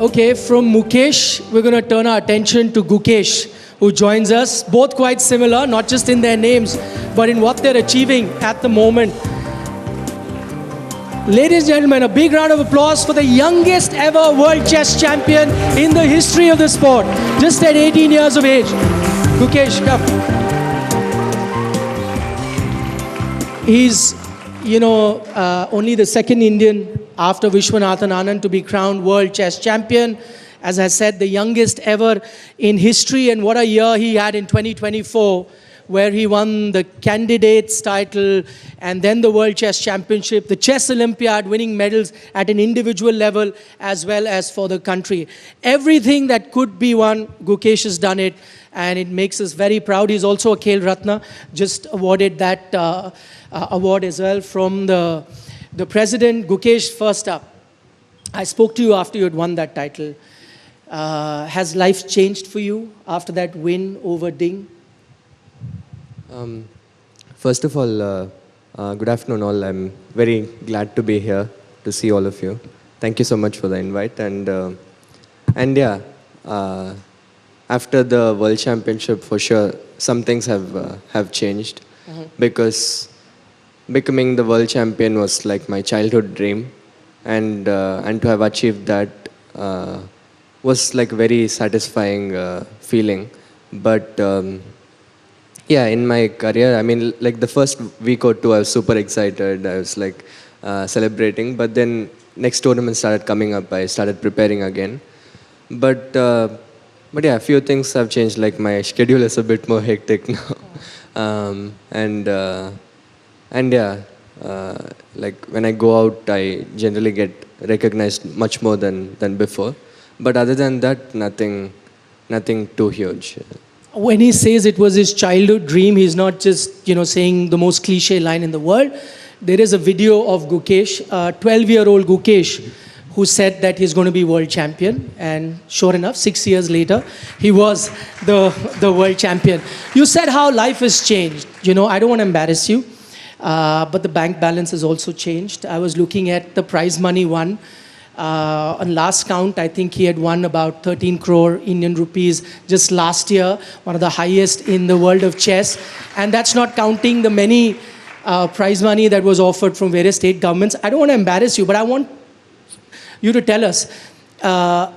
Okay, from Mukesh, we're going to turn our attention to Gukesh, who joins us. Both quite similar, not just in their names, but in what they're achieving at the moment. Ladies and gentlemen, a big round of applause for the youngest ever world chess champion in the history of the sport. Just at 18 years of age. Gukesh, come. He's, only the second Indian after Vishwanathan Anand to be crowned world chess champion. As I said, the youngest ever in history. And what a year he had in 2024, where he won the candidates title and then the World Chess Championship, the Chess Olympiad, winning medals at an individual level as well as for the country. Everything that could be won, Gukesh has done it, and it makes us very proud. He's also a Khel Ratna, just awarded that award as well from the president. Gukesh, first up, I spoke to you after you had won that title. Has life changed for you after that win over Ding? First of all, good afternoon all. I'm very glad to be here to see all of you. Thank you so much for the invite. And yeah, after the World Championship, for sure, some things have changed because becoming the world champion was like my childhood dream, and to have achieved that was like very satisfying feeling. But yeah, in my career, I mean, like the first week or two, I was super excited. I was like celebrating. But then next tournament started coming up. I started preparing again. But yeah, a few things have changed. Like my schedule is a bit more hectic now. And yeah, like when I go out, I generally get recognized much more than before. But other than that, nothing too huge. When he says it was his childhood dream, he's not just, saying the most cliche line in the world. There is a video of Gukesh, 12-year-old Gukesh, who said that he's going to be world champion. And sure enough, 6 years later, he was the world champion. You said how life has changed. I don't want to embarrass you, but the bank balance has also changed. I was looking at the prize money won. On last count, I think he had won about 13 crore Indian rupees just last year, one of the highest in the world of chess. And that's not counting the many prize money that was offered from various state governments. I don't want to embarrass you, but I want you to tell us,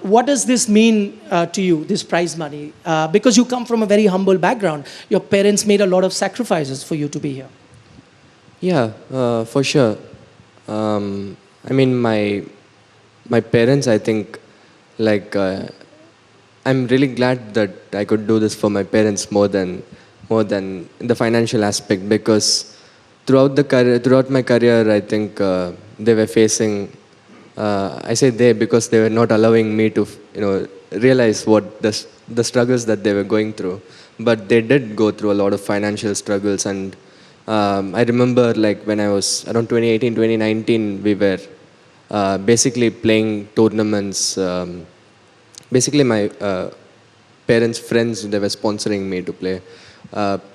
what does this mean to you, this prize money? Because you come from a very humble background. Your parents made a lot of sacrifices for you to be here. Yeah, for sure. I mean, my parents, I think, like, I'm really glad that I could do this for my parents more than the financial aspect, because throughout my career, I think they were facing, I say they because they were not allowing me to, realize what the struggles that they were going through. But they did go through a lot of financial struggles, and I remember, like, when I was around 2018, 2019, we were basically playing tournaments. Basically, my parents' friends, they were sponsoring me to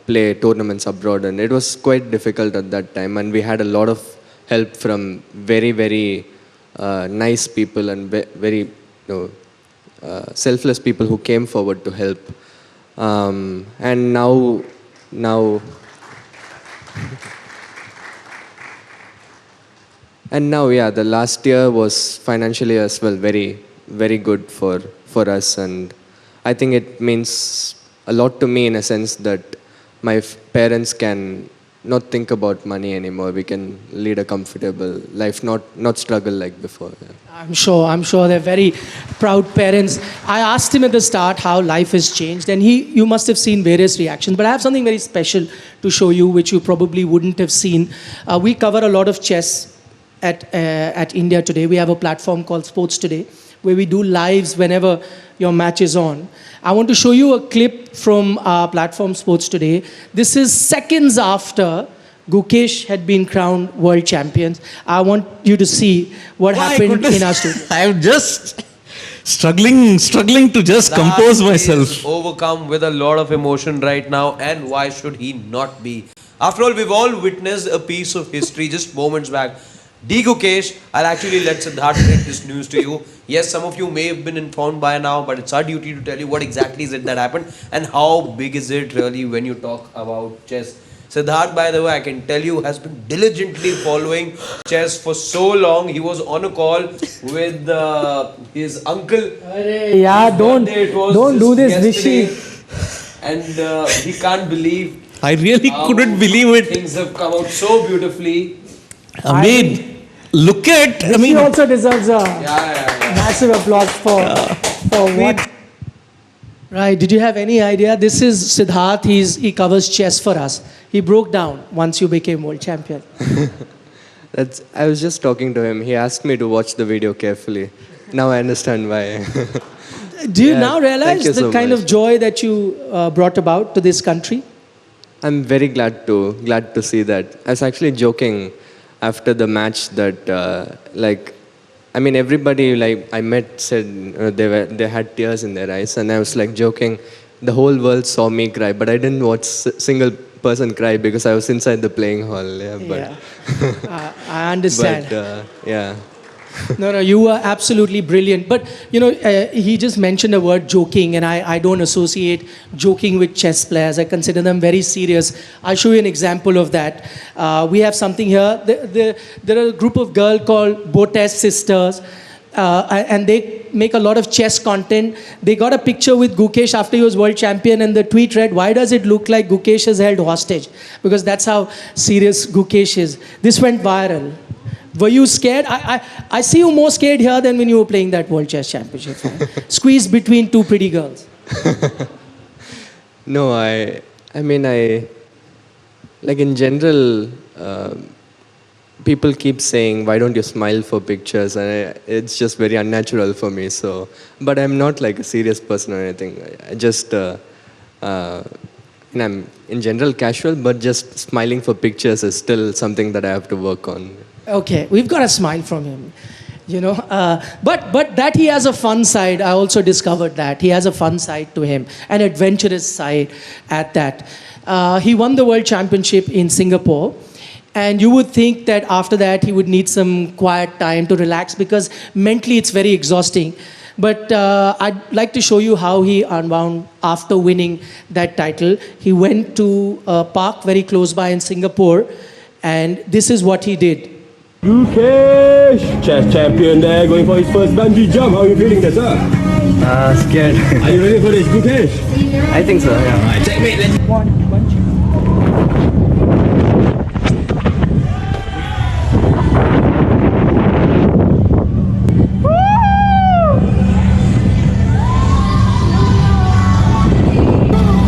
play tournaments abroad, and it was quite difficult at that time. And we had a lot of help from very, very nice people and very selfless people who came forward to help. And now. And now, yeah, the last year was financially as well very, very good for us. And I think it means a lot to me in a sense that my parents can not think about money anymore. We can lead a comfortable life, not struggle like before. Yeah. I'm sure they're very proud parents. I asked him at the start how life has changed, and you must have seen various reactions. But I have something very special to show you, which you probably wouldn't have seen. We cover a lot of chess at India Today. We have a platform called Sports Today, where we do lives whenever your match is on. I want to show you a clip from our platform Sports Today. This is seconds after Gukesh had been crowned world champion. I want you to see what happened in our studio. I'm just struggling to just compose myself. Is overcome with a lot of emotion right now, and why should he not be? After all, we've all witnessed a piece of history just moments back. Gukesh, I'll actually let Siddharth break this news to you. Yes, some of you may have been informed by now, but it's our duty to tell you what exactly is it that happened and how big is it really when you talk about chess. Siddharth, by the way, I can tell you, has been diligently following chess for so long. He was on a call with his uncle. Yeah, don't It was do this, yesterday, Rishi. and he can't believe I really how couldn't believe it. things have come out so beautifully. I mean, look at, I Rishi mean, also deserves a Yeah. massive applause for what. Right. Did you have any idea? This is Siddharth. He covers chess for us. He broke down once you became world champion. I was just talking to him. He asked me to watch the video carefully. Now I understand why. Do you Yeah, now realize thank you the so kind much. of joy that you brought about to this country? I'm very glad to see that. I was actually joking after the match that I mean everybody like I met said they had tears in their eyes, and I was like joking. The whole world saw me cry, but I didn't watch single person cry because I was inside the playing hall. Yeah, but Yeah. I understand. but yeah. No, you were absolutely brilliant. But, he just mentioned the word joking, and I don't associate joking with chess players. I consider them very serious. I'll show you an example of that. We have something here. There are a group of girls called Botes Sisters, and they make a lot of chess content. They got a picture with Gukesh after he was world champion, and the tweet read, "Why does it look like Gukesh is held hostage?" Because that's how serious Gukesh is. This went viral. Were you scared? I see you more scared here than when you were playing that World Chess Championship. Squeezed between two pretty girls. No, I mean, like in general, people keep saying, why don't you smile for pictures? And it's just very unnatural for me. So, but I'm not like a serious person or anything. I just, and I'm in general casual, but just smiling for pictures is still something that I have to work on. Okay, we've got a smile from him. But that he has a fun side. I also discovered that. He has a fun side to him, an adventurous side at that. He won the World Championship in Singapore. And you would think that after that he would need some quiet time to relax because mentally it's very exhausting. But I'd like to show you how he unwound after winning that title. He went to a park very close by in Singapore, and this is what he did. Gukesh, chess champion there, going for his first bungee jump. How are you feeling there, sir? Scared. Are you ready for this, Gukesh? I think so, yeah.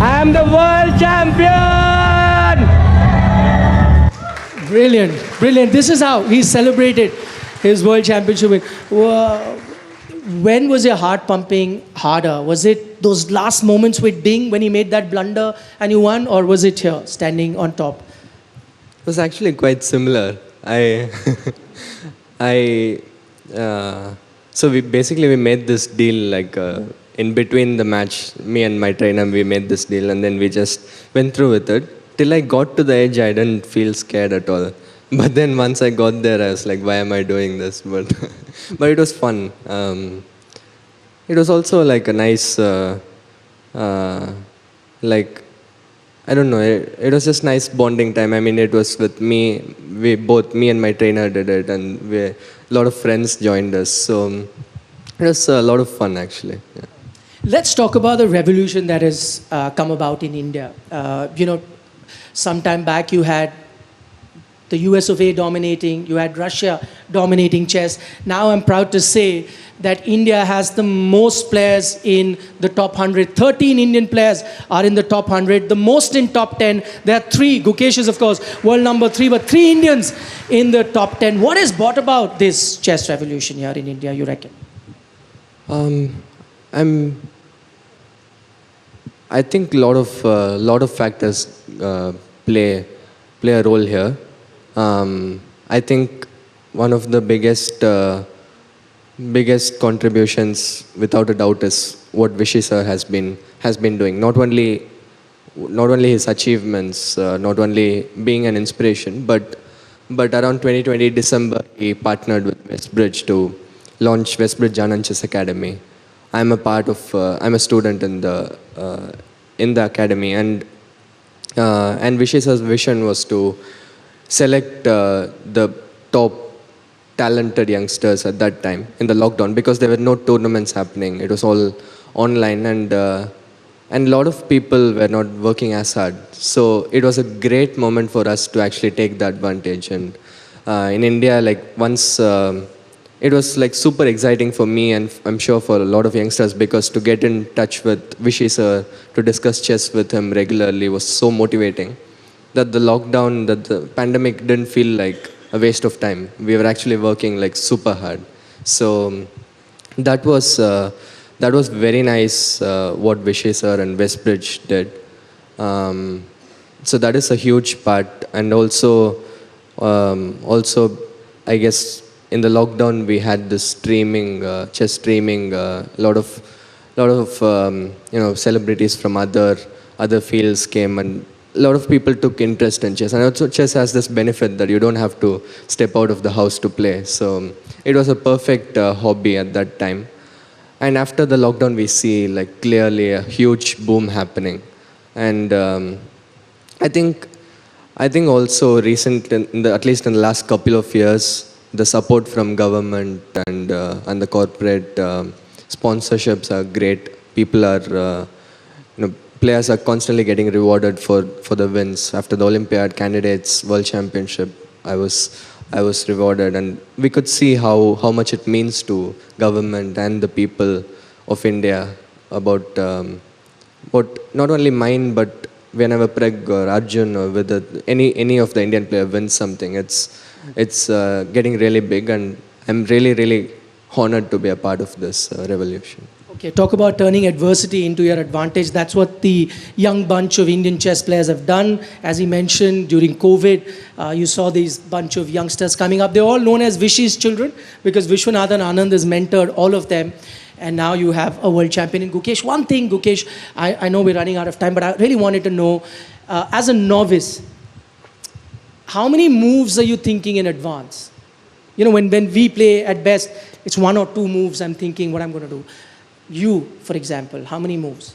I'm the world champion! Brilliant, brilliant. This is how he celebrated his world championship win. When was your heart pumping harder? Was it those last moments with Ding when he made that blunder and you won, or was it here, standing on top? It was actually quite similar. So we made this deal like in between the match, me and my trainer, we made this deal and then we just went through with it. Till I got to the edge, I didn't feel scared at all. But then once I got there, I was like, why am I doing this? But but it was fun. It was also like a nice, like, I don't know, it was just nice bonding time. I mean, it was with me, me and my trainer did it, and a lot of friends joined us. So it was a lot of fun actually. Yeah. Let's talk about the revolution that has come about in India. Some time back you had the US of A dominating, you had Russia dominating chess. Now I'm proud to say that India has the most players in the top 100. 13 Indian players are in the top 100. The most in top 10. There are 3. Gukesh is, of course, world number 3, but 3 Indians in the top 10. What has brought about this chess revolution here in India, you reckon? I think a lot of factors play a role here. I think one of the biggest contributions, without a doubt, is what Vishy sir has been doing. Not only his achievements, not only being an inspiration, but But around 2020 December, he partnered with Westbridge to launch Westbridge Anand Chess Academy. I'm a student in the academy, and Vishes's vision was to select the top talented youngsters at that time in the lockdown, because there were no tournaments happening. It was all online, and a lot of people were not working as hard. So it was a great moment for us to actually take the advantage. And in India, like once it was like super exciting for me, and I'm sure for a lot of youngsters, because to get in touch with Vishy sir, to discuss chess with him regularly was so motivating that the pandemic didn't feel like a waste of time. We were actually working like super hard. So that was very nice what Vishy sir and Westbridge did. So that is a huge part, and also I guess in the lockdown we had this streaming, chess streaming. A lot of celebrities from other fields came, and a lot of people took interest in chess. And also chess has this benefit that you don't have to step out of the house to play. So it was a perfect hobby at that time. And after the lockdown, we see like clearly a huge boom happening. And I think also recently, at least in the last couple of years, the support from government and the corporate sponsorships are great. People are, players are constantly getting rewarded for the wins. After the Olympiad, candidates, World Championship, I was rewarded, and we could see how much it means to government and the people of India about not only mine, but whenever Preg or Arjun or whether any of the Indian player wins something, it's getting really big, and I'm really honored to be a part of this revolution. Okay, talk about turning adversity into your advantage. That's what the young bunch of Indian chess players have done. As he mentioned, during COVID, you saw these bunch of youngsters coming up. They're all known as Vishy's children, because Vishwanathan Anand has mentored all of them. And now you have a world champion in Gukesh. One thing, Gukesh, I know we're running out of time, but I really wanted to know, as a novice, how many moves are you thinking in advance? When we play at best, it's 1 or 2 moves I'm thinking what I'm going to do. You, for example, how many moves?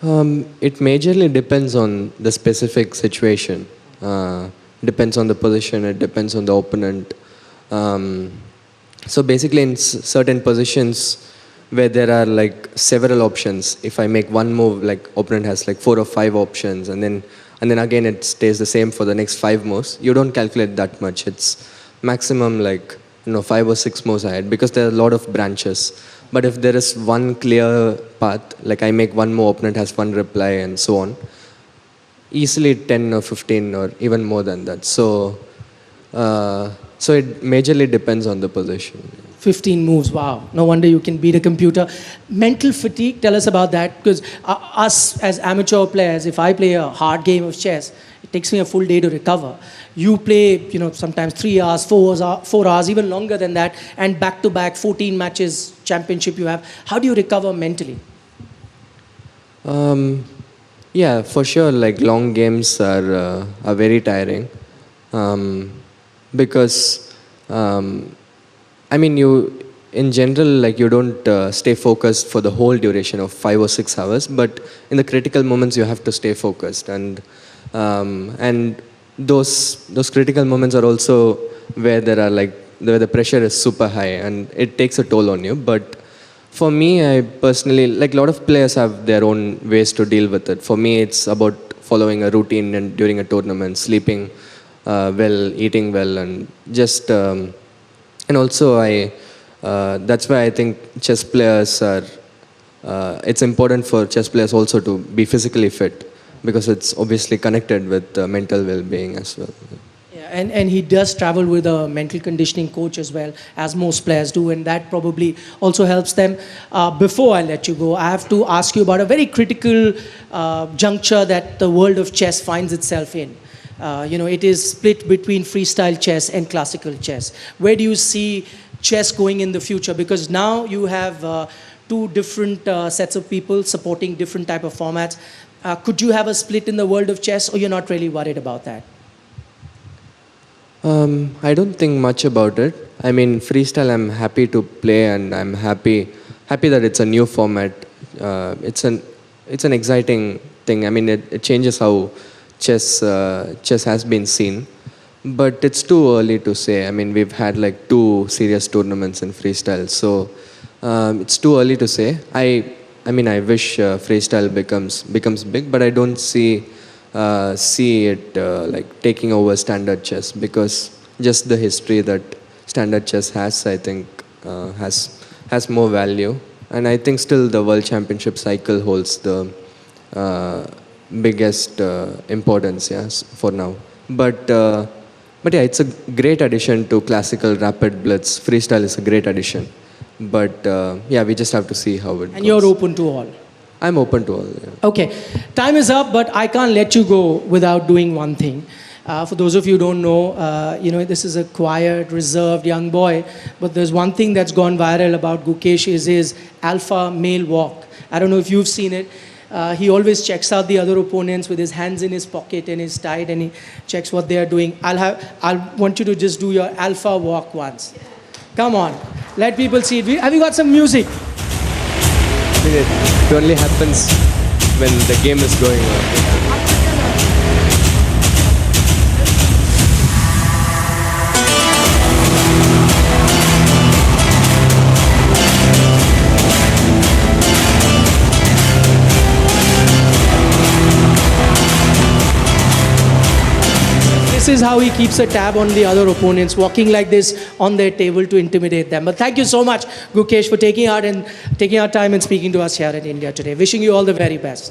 It majorly depends on the specific situation. Depends on the position, it depends on the opponent. So basically in certain positions where there are like several options, if I make one move, like opponent has like 4 or 5 options, and then again it stays the same for the next 5 moves, you don't calculate that much. It's maximum like 5 or 6 moves ahead, because there are a lot of branches. But if there is one clear path, like I make one move, opponent has one reply, and so on, easily 10 or 15 or even more than that. So it majorly depends on the position. 15 moves, wow. No wonder you can beat a computer. Mental fatigue, tell us about that. Because us as amateur players, if I play a hard game of chess, it takes me a full day to recover. You play, sometimes 3 hours, 4 hours, even longer than that, and back-to-back 14 matches, championship you have. How do you recover mentally? Yeah, for sure. Like long games are very tiring, because you in general, like you don't stay focused for the whole duration of 5 or 6 hours, but in the critical moments you have to stay focused, and those critical moments are also where the pressure is super high and it takes a toll on you. But for me, I personally, like a lot of players have their own ways to deal with it. For me, it's about following a routine and during a tournament, sleeping well, eating well, and just and also that's why I think chess players are it's important for chess players also to be physically fit, because it's obviously connected with mental well-being as well. Yeah, and he does travel with a mental conditioning coach as well, as most players do, and that probably also helps them. Before I let you go, I have to ask you about a very critical juncture that the world of chess finds itself in. It is split between freestyle chess and classical chess. Where do you see chess going in the future? Because now you have 2 different sets of people supporting different type of formats. Could you have a split in the world of chess, or you're not really worried about that? I don't think much about it. I mean, freestyle, I'm happy to play, and I'm happy that it's a new format. It's an exciting thing. I mean, it changes how chess has been seen, but it's too early to say. I mean, we've had like 2 serious tournaments in freestyle, so it's too early to say. I mean, I wish freestyle becomes big, but I don't see it like taking over standard chess, because just the history that standard chess has, I think, has more value, and I think still the World Championship cycle holds the biggest importance, yes, for now. But yeah, it's a great addition to classical rapid blitz. Freestyle is a great addition, but yeah, we just have to see how it goes. And you're open to all. I'm open to all. Yeah. Okay, time is up, but I can't let you go without doing one thing. For those of you who don't know, this is a quiet, reserved young boy, but there's one thing that's gone viral about Gukesh is his alpha male walk. I don't know if you've seen it. He always checks out the other opponents with his hands in his pocket and his tight, and he checks what they are doing. I'll want you to just do your alpha walk once. Come on, let people see it. Have you got some music? It only happens when the game is going on. This is how he keeps a tab on the other opponents, walking like this on their table to intimidate them. But thank you so much, Gukesh, for taking our time and speaking to us here in India today. Wishing you all the very best.